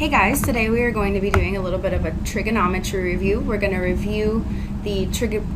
Hey guys, today we are going to be doing a little bit of a trigonometry review. We're going to review the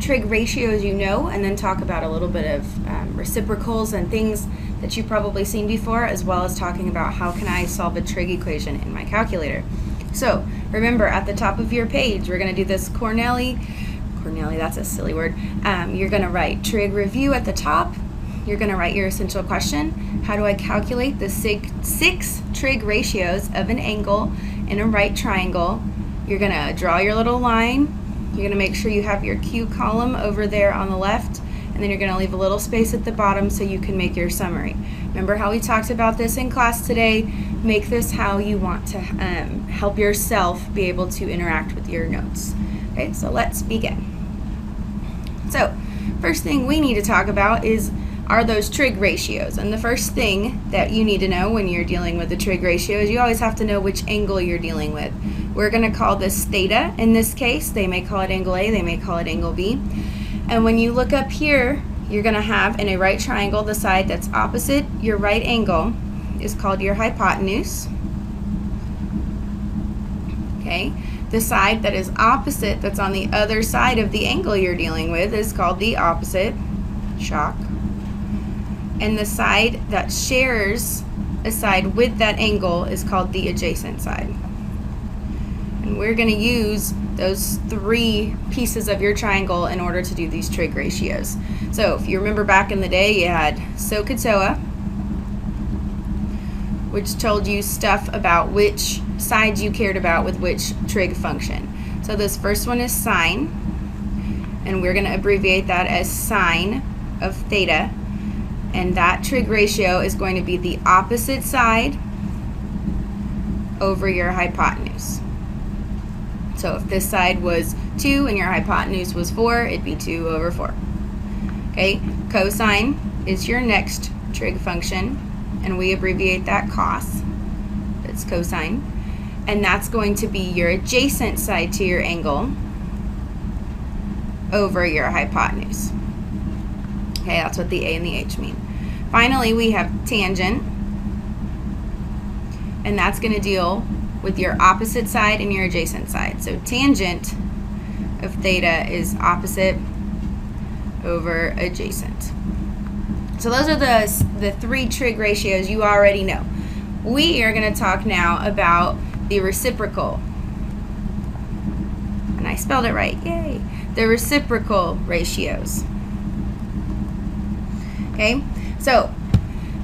trig ratios you know, and then talk about a little bit of reciprocals and things that you've probably seen before, as well as talking about how can I solve a trig equation in my calculator. So remember, at the top of your page, we're going to do this Cornelli, that's a silly word. You're going to write trig review at the top. You're going to write your essential question. How do I calculate the six trig ratios of an angle in a right triangle? You're going to draw your little line. You're going to make sure you have your Q column over there on the left, and then you're going to leave a little space at the bottom so you can make your summary. Remember how we talked about this in class today? Make this how you want to help yourself be able to interact with your notes. Okay, so let's begin. So, first thing we need to talk about are those trig ratios. And the first thing that you need to know when you're dealing with the trig ratio is you always have to know which angle you're dealing with. We're going to call this theta in this case. They may call it angle A, they may call it angle B. And when you look up here, you're going to have in a right triangle, the side that's opposite your right angle is called your hypotenuse. Okay? The side that is opposite, that's on the other side of the angle you're dealing with, is called the opposite, shock. And the side that shares a side with that angle is called the adjacent side. And we're going to use those three pieces of your triangle in order to do these trig ratios. So if you remember back in the day, you had SOHCAHTOA, which told you stuff about which sides you cared about with which trig function. So this first one is sine, and we're going to abbreviate that as sine of theta. And that trig ratio is going to be the opposite side over your hypotenuse. So if this side was 2 and your hypotenuse was 4, it'd be 2 over 4. Okay, cosine is your next trig function, and we abbreviate that cos. It's cosine. And that's going to be your adjacent side to your angle over your hypotenuse. Okay, that's what the A and the H mean. Finally, we have tangent, and that's going to deal with your opposite side and your adjacent side. So tangent of theta is opposite over adjacent. So those are the three trig ratios you already know. We are going to talk now about the reciprocal. And I spelled it right, yay! The reciprocal ratios. Okay, so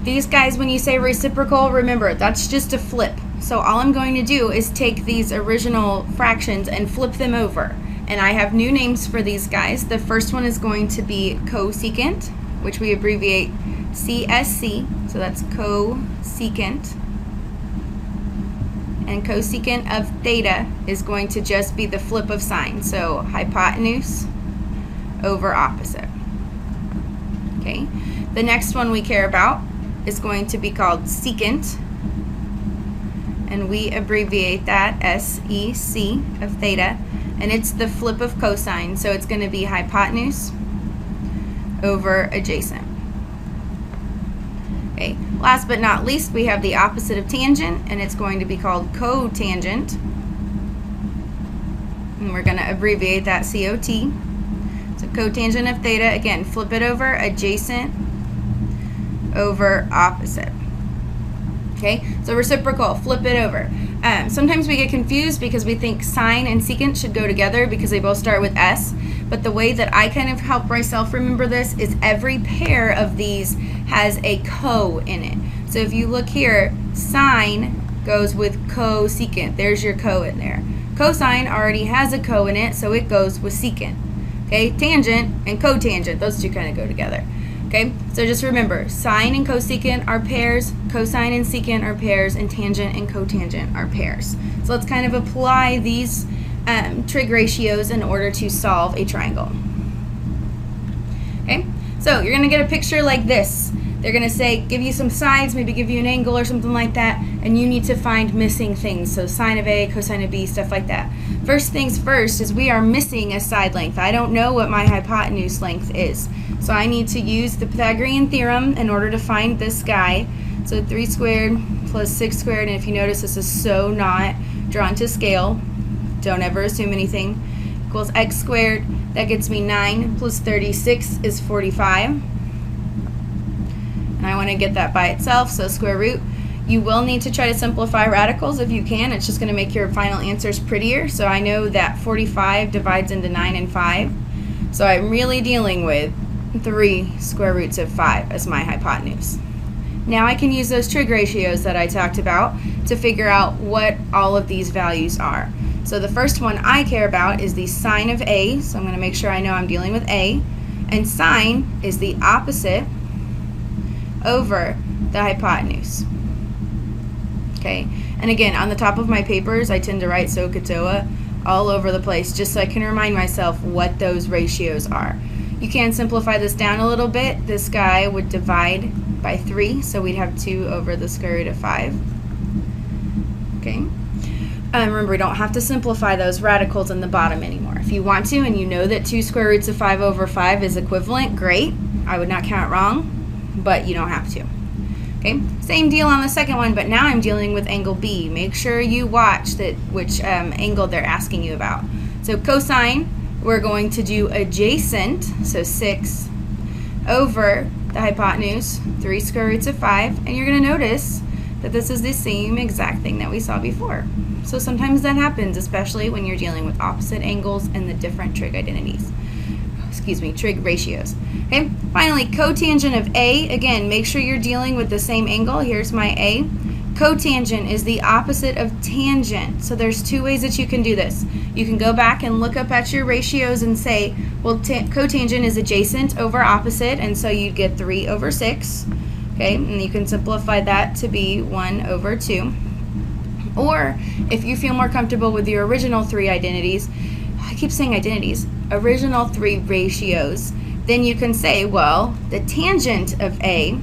these guys, when you say reciprocal, remember, that's just a flip. So all I'm going to do is take these original fractions and flip them over. And I have new names for these guys. The first one is going to be cosecant, which we abbreviate CSC, so that's cosecant. And cosecant of theta is going to just be the flip of sine, so hypotenuse over opposite. Okay. The next one we care about is going to be called secant, and we abbreviate that SEC of theta, and it's the flip of cosine, so it's going to be hypotenuse over adjacent. Okay, last but not least, we have the opposite of tangent, and it's going to be called cotangent, and we're going to abbreviate that COT. So cotangent of theta, again, flip it over, adjacent over opposite. Okay, so reciprocal, flip it over. Sometimes we get confused because we think sine and secant should go together because they both start with S, but the way that I kind of help myself remember this is every pair of these has a co in it. So if you look here, sine goes with cosecant. There's your co in there. Cosine already has a co in it, so it goes with secant. Okay, tangent and cotangent, those two kind of go together. Okay, so just remember, sine and cosecant are pairs, cosine and secant are pairs, and tangent and cotangent are pairs. So let's kind of apply these trig ratios in order to solve a triangle. Okay, so you're going to get a picture like this. They're going to say, give you some sides, maybe give you an angle or something like that, and you need to find missing things. So sine of A, cosine of B, stuff like that. First things first is we are missing a side length. I don't know what my hypotenuse length is. So I need to use the Pythagorean theorem in order to find this guy. So 3 squared plus 6 squared, and if you notice, this is so not drawn to scale. Don't ever assume anything. Equals x squared. That gets me 9 plus 36 is 45. And I want to get that by itself, so square root. You will need to try to simplify radicals if you can. It's just going to make your final answers prettier. So I know that 45 divides into 9 and 5. So I'm really dealing with 3 square roots of 5 as my hypotenuse. Now I can use those trig ratios that I talked about to figure out what all of these values are. So the first one I care about is the sine of A. So I'm going to make sure I know I'm dealing with A. And sine is the opposite over the hypotenuse. Okay, and again, on the top of my papers, I tend to write SOHCAHTOA all over the place just so I can remind myself what those ratios are. You can simplify this down a little bit. This guy would divide by 3, so we'd have 2 over the square root of 5. Okay. Remember, we don't have to simplify those radicals in the bottom anymore. If you want to, and you know that 2 square roots of 5 over 5 is equivalent, great. I would not count wrong, but you don't have to. Okay, same deal on the second one, but now I'm dealing with angle B. Make sure you watch which angle they're asking you about. So cosine, we're going to do adjacent, so 6 over the hypotenuse, 3 square roots of 5, and you're going to notice that this is the same exact thing that we saw before. So sometimes that happens, especially when you're dealing with opposite angles and the different trig identities. Excuse me, trig ratios. Okay, finally, cotangent of A. Again, make sure you're dealing with the same angle. Here's my A. Cotangent is the opposite of tangent. So there's 2 ways that you can do this. You can go back and look up at your ratios and say, well, cotangent is adjacent over opposite, and so you'd get 3 over 6. Okay, and you can simplify that to be 1 over 2. Or if you feel more comfortable with your original 3 identities, I keep saying identities, original 3 ratios, then you can say, well, the tangent of A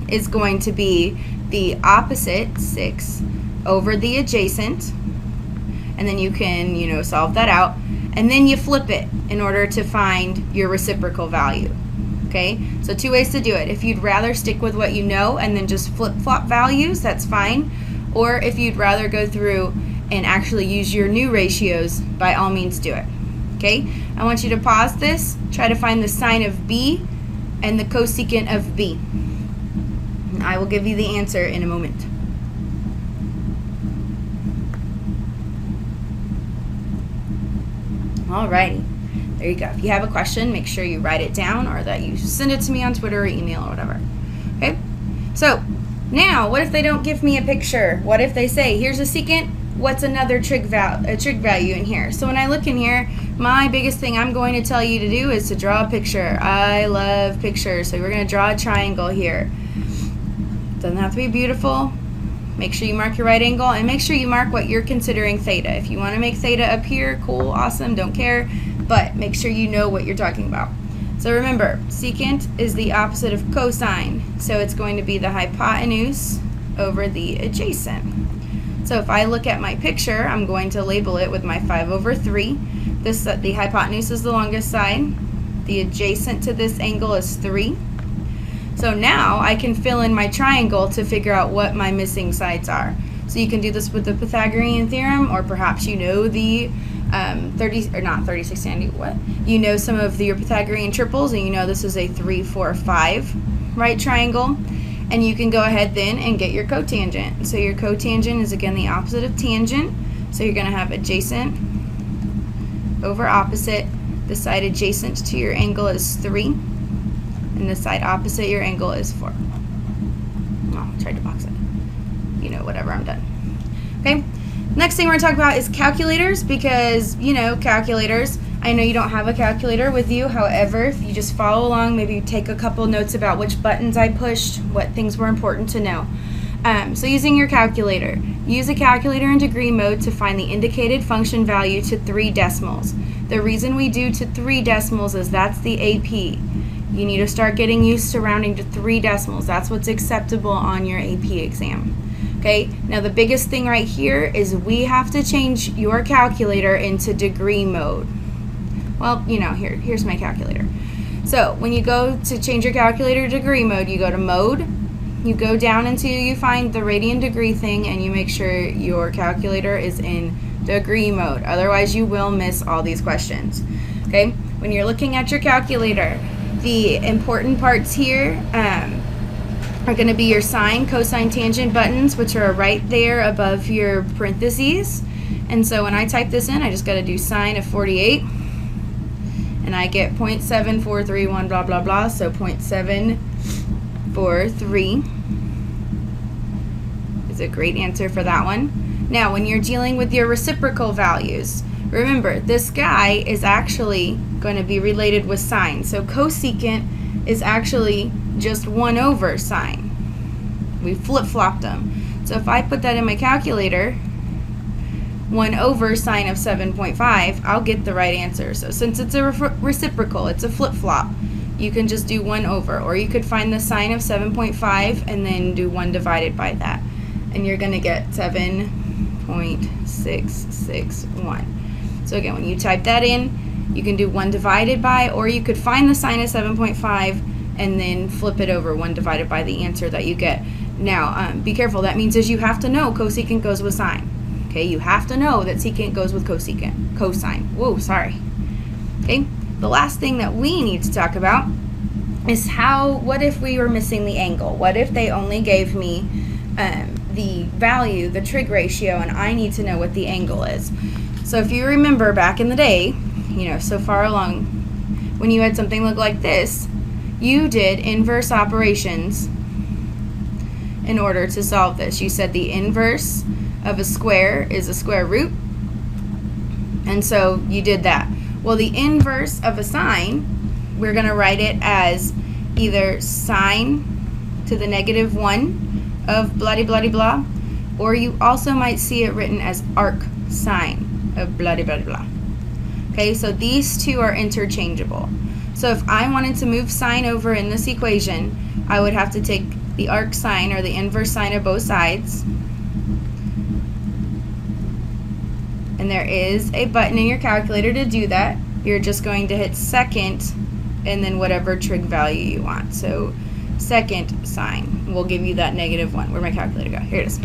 is going to be the opposite, 6, over the adjacent, and then you can, solve that out, and then you flip it in order to find your reciprocal value. Okay, so 2 ways to do it. If you'd rather stick with what you know and then just flip-flop values, that's fine. Or if you'd rather go through and actually use your new ratios, by all means do it. Okay, I want you to pause this, try to find the sine of B and the cosecant of B. And I will give you the answer in a moment. Alrighty, there you go. If you have a question, make sure you write it down or that you send it to me on Twitter or email or whatever. Okay, so now what if they don't give me a picture? What if they say, here's a secant, what's another trig value in here? So when I look in here, my biggest thing I'm going to tell you to do is to draw a picture. I love pictures, so we're going to draw a triangle here. Doesn't have to be beautiful. Make sure you mark your right angle, and make sure you mark what you're considering theta. If you want to make theta up here, cool, awesome, don't care, but make sure you know what you're talking about. So remember, secant is the opposite of cosine, so it's going to be the hypotenuse over the adjacent. So if I look at my picture, I'm going to label it with my 5 over 3. The hypotenuse is the longest side. The adjacent to this angle is 3. So now I can fill in my triangle to figure out what my missing sides are. So you can do this with the Pythagorean theorem, or perhaps you know the 36, what? You know some of your Pythagorean triples, and you know this is a 3, 4, 5 right triangle. And you can go ahead then and get your cotangent. So your cotangent is again the opposite of tangent. So you're going to have adjacent over opposite. The side adjacent to your angle is 3. And the side opposite your angle is 4. Oh, I tried to box it. Whatever, I'm done. Okay. Next thing we're going to talk about is calculators, because, calculators, I know you don't have a calculator with you. However, if you just follow along, maybe take a couple notes about which buttons I pushed, what things were important to know. So using your calculator, use a calculator in degree mode to find the indicated function value to 3 decimals. The reason we do to 3 decimals is that's the AP. You need to start getting used to rounding to 3 decimals. That's what's acceptable on your AP exam. Okay, now the biggest thing right here is we have to change your calculator into degree mode. Well, here's my calculator. So when you go to change your calculator to degree mode, you go to mode, you go down until you find the radian degree thing, and you make sure your calculator is in degree mode. Otherwise, you will miss all these questions. Okay, when you're looking at your calculator, the important parts here are going to be your sine, cosine, tangent buttons, which are right there above your parentheses. And so when I type this in, I just got to do sine of 48, and I get 0.7431 blah blah blah, so 0.743 is a great answer for that one. Now when you're dealing with your reciprocal values, remember this guy is actually going to be related with sine, so cosecant is actually just 1 over sine. We flip-flopped them. So if I put that in my calculator, 1 over sine of 7.5, I'll get the right answer. So since it's a reciprocal, it's a flip-flop, you can just do 1 over, or you could find the sine of 7.5 and then do 1 divided by that, and you're going to get 7.661. So again, when you type that in, you can do 1 divided by, or you could find the sine of 7.5 and then flip it over, 1 divided by the answer that you get. Now, be careful. That means is you have to know cosecant goes with sine. Okay, you have to know that secant goes with cosecant, cosine. Whoa, sorry. Okay, the last thing that we need to talk about is what if we were missing the angle? What if they only gave me the value, the trig ratio, and I need to know what the angle is? So if you remember back in the day, so far along, when you had something look like this, you did inverse operations in order to solve this. You said the inverse of a square is a square root, and so you did that. Well, the inverse of a sine, we're going to write it as either sine to the -1 of blah blah blah, or you also might see it written as arc sine of blah blah blah. Okay, so these two are interchangeable. So if I wanted to move sine over in this equation, I would have to take the arc sine, or the inverse sine of both sides, and there is a button in your calculator to do that. You're just going to hit second and then whatever trig value you want. So second sine will give you that -1. Where'd my calculator go? Here it is.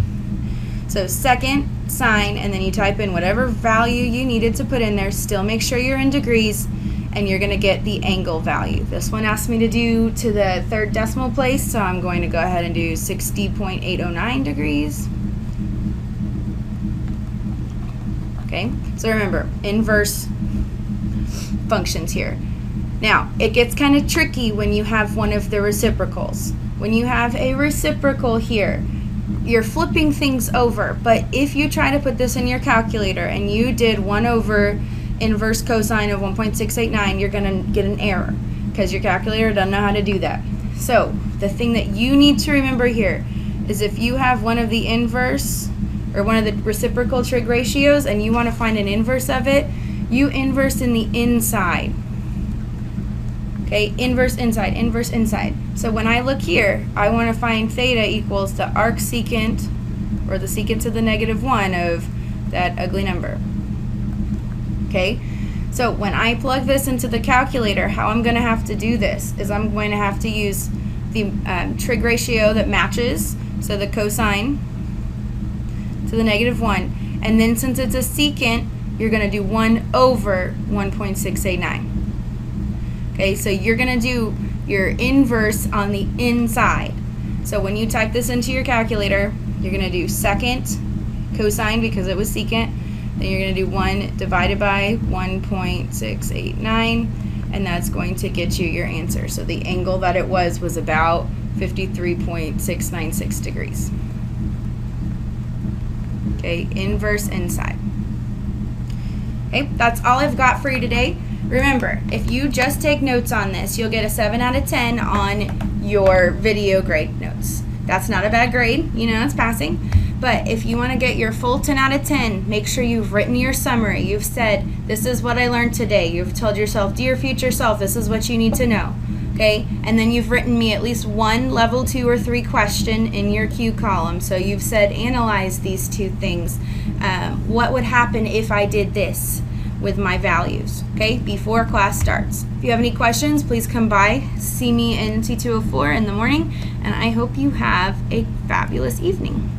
So second sine, and then you type in whatever value you needed to put in there. Still make sure you're in degrees, and you're going to get the angle value. This one asked me to do to the 3rd decimal place, so I'm going to go ahead and do 60.809 degrees. Okay, so remember, inverse functions here. Now, it gets kind of tricky when you have one of the reciprocals. When you have a reciprocal here, you're flipping things over, but if you try to put this in your calculator and you did 1 over inverse cosine of 1.689, you're going to get an error because your calculator doesn't know how to do that. So the thing that you need to remember here is if you have one of the inverse or one of the reciprocal trig ratios and you want to find an inverse of it, you inverse in the inside. Okay, inverse inside, inverse inside. So when I look here, I want to find theta equals the arc secant, or the secant to the -1 of that ugly number. Okay, so when I plug this into the calculator, how I'm going to have to do this is I'm going to have to use the trig ratio that matches, so the cosine to the -1, and then since it's a secant, you're going to do 1 over 1.689. Okay, so you're going to do your inverse on the inside. So when you type this into your calculator, you're going to do second cosine because it was secant, then you're going to do 1 divided by 1.689, and that's going to get you your answer. So the angle that it was about 53.696 degrees. Okay, inverse inside. Okay, that's all I've got for you today. Remember, if you just take notes on this, you'll get a 7 out of 10 on your video grade notes. That's not a bad grade, it's passing. But if you want to get your full 10 out of 10, make sure you've written your summary. You've said, this is what I learned today. You've told yourself, dear future self, this is what you need to know. Okay, and then you've written me at least one level 2 or 3 question in your Q column. So you've said, analyze these 2 things. What would happen if I did this? with my values, okay, before class starts. If you have any questions, please come by, see me in C204 in the morning, and I hope you have a fabulous evening.